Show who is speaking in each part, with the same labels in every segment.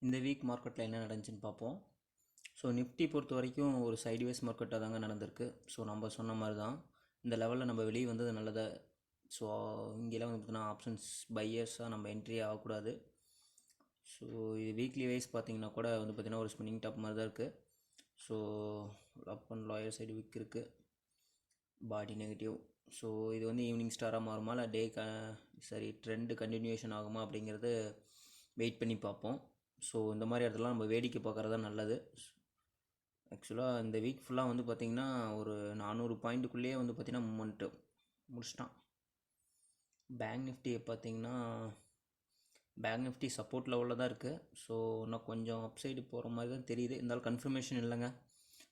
Speaker 1: இந்த வீக் மார்க்கெட்டில் என்ன நடந்துச்சுன்னு பார்ப்போம். ஸோ நிஃப்டி பொறுத்த வரைக்கும் ஒரு சைட்வேஸ் மார்க்கெட்டாக தாங்க நடந்திருக்கு. ஸோ நம்ம சொன்ன மாதிரி தான் இந்த லெவலில் நம்ம வெளியே வந்தது நல்லதை. ஸோ இங்கெல்லாம் வந்து பார்த்தீங்கன்னா ஆப்ஷன்ஸ் பையர்ஸாக நம்ம என்ட்ரி ஆகக்கூடாது. ஸோ இது வீக்லி வைஸ் பார்த்தீங்கன்னா கூட வந்து பார்த்திங்கன்னா ஒரு ஸ்பின்னிங் டாப் மாதிரி தான் இருக்குது. So up and lawyer side wig இருக்குது, பாடி நெகட்டிவ். ஸோ இது வந்து ஈவினிங் ஸ்டாராக மாறுமா இல்லை ட்ரெண்டு கண்டினியூஷன் ஆகுமா அப்படிங்கிறது வெயிட் பண்ணி பார்ப்போம். ஸோ இந்த மாதிரி இடத்துலாம் நம்ம வேடிக்கை பார்க்குறது தான் நல்லது. ஆக்சுவலாக இந்த வீக் ஃபுல்லாக வந்து பார்த்திங்கன்னா ஒரு 400 பாயிண்ட்டுக்குள்ளேயே வந்து பார்த்திங்கன்னா மூமெண்ட்டு முடிச்சிட்டான். பேங்க் நிஃப்டியை பார்த்திங்கன்னா பேங்க் நிஃப்டி சப்போர்ட் லெவலில் தான் இருக்குது. ஸோ இன்னும் கொஞ்சம் அப்சைடு போகிற மாதிரி தான் தெரியுது, இருந்தாலும் கன்ஃபர்மேஷன் இல்லைங்க.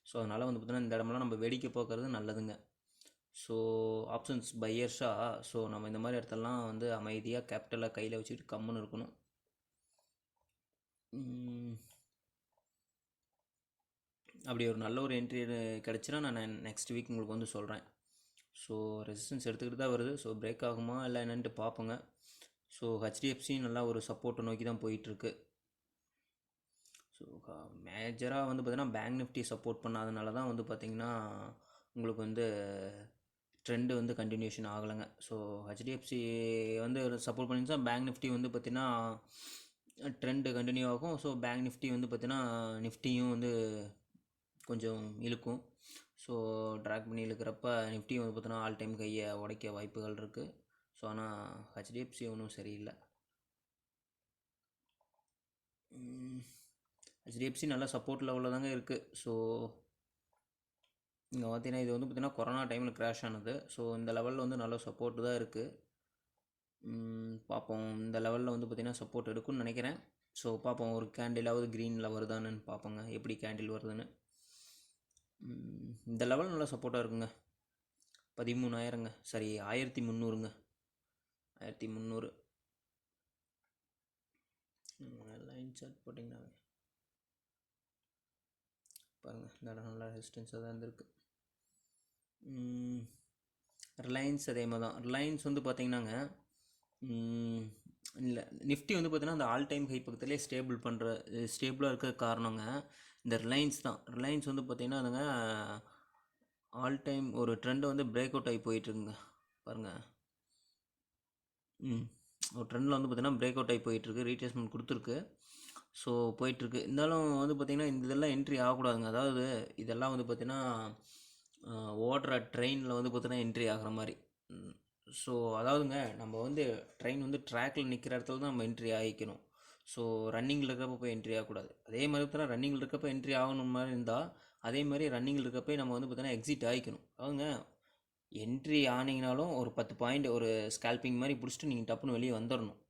Speaker 1: ஸோ அதனால் வந்து பார்த்திங்கன்னா இந்த இடமெல்லாம் நம்ம வேடிக்கை பார்க்குறது நல்லதுங்க. ஸோ ஆப்ஷன்ஸ் பையர்ஸாக ஸோ நம்ம இந்த மாதிரி இடத்தெல்லாம் வந்து அமைதியாக கேபிட்டலை கையில் வச்சுக்கிட்டு கம்முன்னு இருக்கணும். அப்படி ஒரு நல்ல ஒரு என்ட்ரி கிடச்சினா நான் நெக்ஸ்ட் வீக் உங்களுக்கு வந்து சொல்கிறேன். ஸோ ரெசிஸ்டன்ஸ் எடுத்துக்கிட்டு தான் வருது. ஸோ பிரேக் ஆகுமா இல்லை என்னென்ட்டு பார்ப்போங்க. ஸோ ஹெச்டிஎஃப்சி நல்லா ஒரு சப்போர்ட்டை நோக்கி தான் போயிட்டுருக்கு. ஸோ மேஜராக வந்து பார்த்திங்கன்னா பேங்க் நிஃப்டி சப்போர்ட் பண்ணாதனால தான் வந்து பார்த்திங்கன்னா உங்களுக்கு வந்து ட்ரெண்டு வந்து கண்டினியூஷன் ஆகலைங்க. ஸோ ஹெச்டிஎஃப்சி வந்து சப்போர்ட் பண்ணிச்சா பேங்க் நிஃப்டி வந்து பார்த்திங்கன்னா ட்ரெண்டு கண்டினியூ ஆகும். ஸோ பேங்க் நிஃப்டி வந்து பார்த்திங்கன்னா நிஃப்டியும் வந்து கொஞ்சம் இழுக்கும். ஸோ ட்ராக் பண்ணி இழுக்கிறப்ப நிஃப்டி வந்து பார்த்தோன்னா ஆல் டைம் கையை உடைக்க வாய்ப்புகள் இருக்குது. ஸோ ஆனால் ஹெச்டிஎஃப்சி ஒன்றும் சரியில்லை. ஹெச்டிஎஃப்சி நல்லா சப்போர்ட் லெவலில் தாங்க இருக்குது. ஸோ இங்கே பார்த்தீங்கன்னா இது வந்து பார்த்திங்கன்னா கொரோனா டைமில் க்ராஷ் ஆனது. ஸோ இந்த லெவலில் வந்து நல்ல சப்போர்ட் தான் இருக்குது. பார்ப்போம், இந்த லெவலில் வந்து பார்த்திங்கன்னா சப்போர்ட் எடுக்கும்னு நினைக்கிறேன். ஸோ பார்ப்போம், ஒரு கேண்டிலாவது க்ரீனில் வருதான்னு பார்ப்போங்க, எப்படி கேண்டில் வருதுன்னு. இந்த லெவல் நல்லா சப்போர்ட்டாக இருக்குங்க. 13,000ங்க, சரி 1300ங்க, 1300 லைன் சார்ட் போட்டிங்கன்னா பாருங்கள், இந்த இடம் நல்லா ரெசிஸ்டன்ஸாக தான் இருந்திருக்கு. ரிலையன்ஸ் அதே மாதிரி தான். ரிலையன்ஸ் வந்து பார்த்திங்கன்னாங்க இல்லை நிஃப்டி வந்து பார்த்திங்கன்னா அந்த ஆல் டைம் ஹை பக்கத்துலேயே ஸ்டேபிளாக இருக்கிற காரணங்க இந்த ரிலையன்ஸ் தான். ரிலையன்ஸ் வந்து பார்த்திங்கன்னா அதுங்க ஆல் டைம் ஒரு ட்ரெண்டை வந்து பிரேக் அவுட் ஆகி போயிட்டுருக்குங்க பாருங்கள். ஒரு ட்ரெண்டில் வந்து பார்த்திங்கன்னா பிரேக் அவுட் ஆகி போயிட்டுருக்கு, ரீட்ரேஸ்மெண்ட் கொடுத்துருக்கு. ஸோ போயிட்டுருக்கு. இருந்தாலும் வந்து பார்த்திங்கன்னா இந்த இதெல்லாம் என்ட்ரி ஆகக்கூடாதுங்க. அதாவது இதெல்லாம் வந்து பார்த்திங்கன்னா ஓடுற ட்ரெயினில் வந்து பார்த்திங்கன்னா என்ட்ரி ஆகிற மாதிரி. ஸோ அதாவதுங்க நம்ம வந்து ட்ரெயின் வந்து ட்ராக்கில் நிற்கிற இடத்துல தான் நம்ம என்ட்ரி ஆகிக்கணும். ஸோ ரன்னிங்கில் இருக்கப்போ போய் என்ட்ரி ஆகக்கூடாது. அதே மாதிரி பார்த்தீங்கன்னா ரன்னிங்கில் இருக்கப்போ என்ட்ரி ஆகணும் மாதிரி இருந்தால் அதே மாதிரி ரன்னிங்கில் இருக்கப்போ நம்ம வந்து பார்த்தீங்கன்னா எக்ஸிட் ஆகிக்கணும். அதாவதுங்க என்ட்ரி ஆனீங்கனாலும் ஒரு 10 பாயிண்ட் ஒரு ஸ்கேல்பிங் மாதிரி பிடிச்சிட்டு நீங்கள் டப்புன்னு வெளியே வந்துடணும்.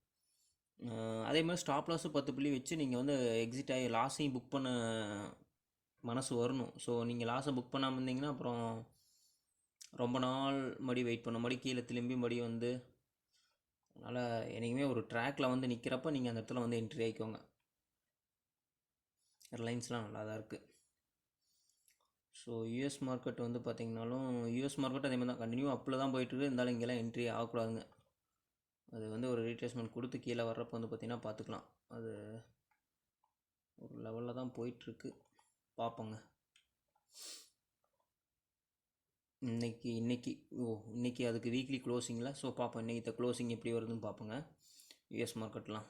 Speaker 1: அதே மாதிரி ஸ்டாப் லாஸும் 10 புள்ளி வச்சு நீங்கள் வந்து எக்ஸிட் ஆகி லாஸையும் புக் பண்ண மனசு வரணும். ஸோ நீங்கள் லாஸை புக் பண்ணாமல் இருந்தீங்கன்னா அப்புறம் ரொம்ப நாள் மறுபடி வெயிட் பண்ண மாதிரி கீழே திரும்பி மறுபடி வந்து, அதனால் என்றைக்குமே ஒரு ட்ராக்கில் வந்து நிற்கிறப்ப நீங்கள் அந்த இடத்துல வந்து என்ட்ரி ஆகிக்கோங்க. ரிலையன்ஸ்லாம் நல்லா தான் இருக்குது. ஸோ யூஎஸ் மார்க்கெட் வந்து பார்த்திங்கனாலும் யூஎஸ் மார்க்கெட் அதே மாதிரி தான் கண்டினியூ அப்பில் தான் போயிட்டுருக்கு. இருந்தாலும் இங்கெல்லாம் என்ட்ரி ஆகக்கூடாதுங்க. அது வந்து ஒரு ரீட்ரேஸ்மெண்ட் கொடுத்து கீழே வர்றப்போ வந்து பார்த்திங்கன்னா பார்த்துக்கலாம். அது ஒரு லெவலில் தான் போயிட்டுருக்கு, பார்ப்போங்க. இன்றைக்கி அதுக்கு வீக்லி க்ளோசிங்கில். ஸோ பார்ப்போம் இன்றைக்கி க்ளோசிங் எப்படி வருதுன்னு பார்ப்போங்க. யூஎஸ் மார்க்கெட்லாம்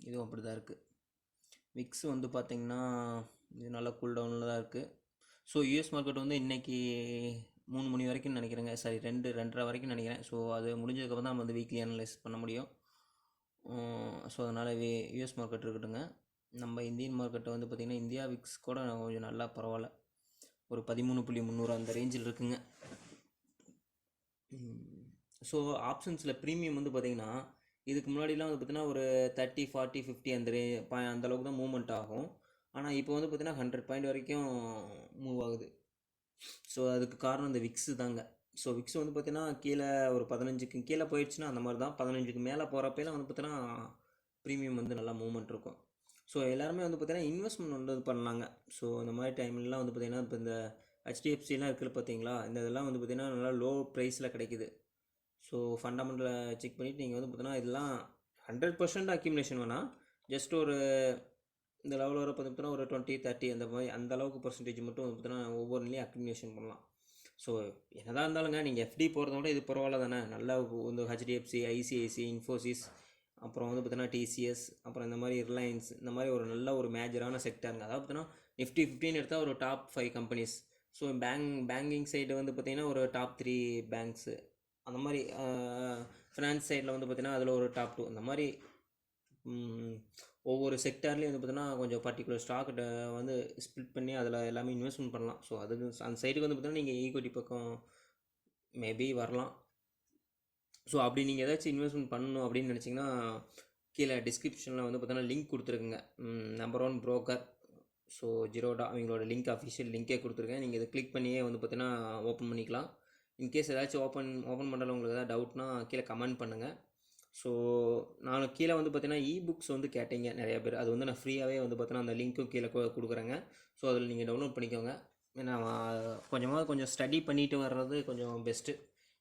Speaker 1: இதுவும் அப்படி தான் இருக்குது. விக்ஸ் வந்து பார்த்திங்கன்னா இது நல்லா கூல் டவுனில் தான் இருக்குது. ஸோ யூஎஸ் மார்க்கெட் வந்து இன்றைக்கி 3 மணி வரைக்கும் நினைக்கிறேங்க, சரி 2:30 வரைக்கும் நினைக்கிறேன். ஸோ அது முடிஞ்சதுக்கப்புறம் தான் நம்ம வந்து வீக்லி அனலைஸ் பண்ண முடியும். ஸோ அதனால் யூஎஸ் மார்க்கெட் இருக்கட்டுங்க. நம்ம இந்தியன் மார்க்கெட்டை வந்து பார்த்திங்கன்னா இந்தியா விக்ஸ் கூட கொஞ்சம் நல்லா பரவாயில்ல, ஒரு 13.300 அந்த ரேஞ்சில் இருக்குங்க. ஸோ ஆப்ஷன்ஸில் ப்ரீமியம் வந்து பார்த்திங்கன்னா இதுக்கு முன்னாடிலாம் வந்து பார்த்திங்கன்னா ஒரு 30, 40, 50 அந்த அளவுக்கு தான் மூவ்மெண்ட் ஆகும். ஆனால் இப்போ வந்து பார்த்திங்கன்னா 100 பாயிண்ட் வரைக்கும் மூவ் ஆகுது. ஸோ அதுக்கு காரணம் இந்த விக்ஸு தாங்க. ஸோ விக்ஸ் வந்து பார்த்திங்கன்னா கீழே ஒரு 15க்கு கீழே போயிடுச்சுன்னா அந்த மாதிரி தான், 15க்கு மேலே போகிறப்பெல்லாம் வந்து பார்த்திங்கன்னா ப்ரீமியம் வந்து நல்லா மூவ்மெண்ட் இருக்கும். ஸோ எல்லாருமே வந்து பார்த்திங்கன்னா இன்வெஸ்ட்மெண்ட் வந்து பண்ணாங்க. ஸோ இந்த மாதிரி டைம்லலாம் வந்து பார்த்திங்கன்னா இப்போ இந்த ஹெச்டிஎஃப்சிலாம் இருக்குது பார்த்தீங்களா, இந்த இதெல்லாம் வந்து பார்த்திங்கன்னா நல்லா லோ ப்ரைஸில் கிடைக்கிது. ஸோ ஃபண்டமெண்டலை செக் பண்ணிவிட்டு நீங்கள் வந்து பார்த்தீங்கன்னா இதெல்லாம் 100% அக்யூமுலேஷன் வேணால் ஜஸ்ட் ஒரு இந்த லெவல் வர பார்த்தீங்கன்னா ஒரு 20-30 அந்த மாதிரி அந்த அளவுக்கு பர்சன்டேஜ் மட்டும் வந்து பார்த்தீங்கன்னா ஒவ்வொன்றிலையும் அக்யூமுலேஷன் பண்ணலாம். ஸோ என்னதான் இருந்தாலுங்க நீங்கள் எஃப்டி போகிறத விட இது பரவாயில்ல தானே. நல்லா இந்த ஹெச்டிஎஃப்சி, ஐசிஐசி, இன்ஃபோசிஸ், அப்புறம் வந்து பார்த்தீங்கன்னா டிசிஎஸ், அப்புறம் இந்த மாதிரி ரிலையன்ஸ், இந்த மாதிரி ஒரு நல்ல ஒரு மேஜரான செக்டருங்க. அதாவது பார்த்தீங்கன்னா நிஃப்டி 15 எடுத்தால் ஒரு top 5 companies. So banking side வந்து பார்த்திங்கன்னா ஒரு டாப் 3 பேங்க்ஸு, அந்த மாதிரி ஃபினான்ஸ் சைடில் வந்து பார்த்திங்கன்னா அதில் ஒரு டாப் 2, அந்த மாதிரி ஒவ்வொரு செக்டார்லேயும் வந்து பார்த்தீங்கன்னா கொஞ்சம் பர்டிகுலர் ஸ்டாக் வந்து ஸ்ப்ளிட் பண்ணி அதில் எல்லாமே இன்வெஸ்ட்மெண்ட் பண்ணலாம். ஸோ அதுக்கு அந்த சைடுக்கு வந்து பார்த்தீங்கன்னா நீங்கள் ஈக்விட்டி பக்கம் மேபி வரலாம். ஸோ அப்படி நீங்கள் ஏதாச்சும் இன்வெஸ்ட்மெண்ட் பண்ணணும் அப்படின்னு நினச்சிங்கன்னா கீழே டிஸ்கிரிப்ஷனில் வந்து பார்த்தீங்கன்னா லிங்க் கொடுத்துருக்குங்க. நம்பர் 1 புரோக்கர், ஸோ ஜிரோடா, அவங்களோட லிங்க் அஃபிஷியல் லிங்கே கொடுத்துருக்கேன். நீங்கள் இதை கிளிக் பண்ணியே வந்து பார்த்தீங்கன்னா ஓப்பன் பண்ணிக்கலாம். இன்கேஸ் ஏதாச்சும் ஓப்பன் பண்ணுறதுல உங்களுக்கு ஏதாவது டவுட்னா கீழே கமெண்ட் பண்ணுங்கள். ஸோ நான் கீழே வந்து பார்த்தீங்கன்னா இபுக்ஸ் வந்து கேட்டீங்க நிறைய பேர். அது வந்து நான் ஃப்ரீயாகவே வந்து பார்த்தீங்கன்னா அந்த லிங்க்கும் கீழே கொடுக்குறேங்க. ஸோ அதில் நீங்கள் டவுன்லோட் பண்ணிக்கோங்க. ஏன்னா கொஞ்சம் ஸ்டடி பண்ணிட்டு வர்றது கொஞ்சம் பெஸ்ட்டு.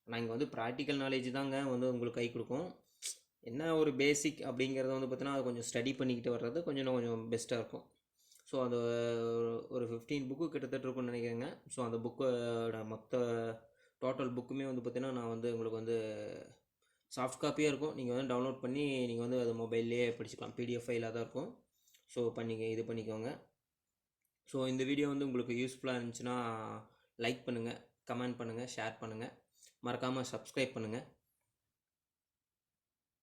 Speaker 1: நான் இங்கே வந்து ப்ராக்டிக்கல் நாலேஜ் தாங்க வந்து உங்களுக்கு கை கொடுக்கும். என்ன ஒரு பேசிக் அப்படிங்கிறத வந்து பார்த்தீங்கன்னா அது கொஞ்சம் ஸ்டடி பண்ணிக்கிட்டு வர்றது கொஞ்சம் பெஸ்ட்டாக இருக்கும். ஸோ அது ஒரு 15 புக்கு கிட்டத்தட்ட இருக்கும்னு நினைக்கிறேங்க. ஸோ அந்த புக்கோட மொத்த டோட்டல் புக்குமே வந்து பார்த்தீங்கன்னா நான் வந்து உங்களுக்கு வந்து சாஃப்ட் காப்பியாக இருக்கும். நீங்கள் வந்து டவுன்லோட் பண்ணி நீங்கள் வந்து அது மொபைல்லேயே படிச்சுக்கலாம். பிடிஎஃப் ஃபைலாக தான் இருக்கும். ஸோ இது பண்ணிக்கோங்க. ஸோ இந்த வீடியோ வந்து உங்களுக்கு யூஸ்ஃபுல்லாக இருந்துச்சுன்னா லைக் பண்ணுங்கள், கமெண்ட் பண்ணுங்கள், ஷேர் பண்ணுங்கள், மறக்காமல் சப்ஸ்கிரைப் பண்ணுங்கள்.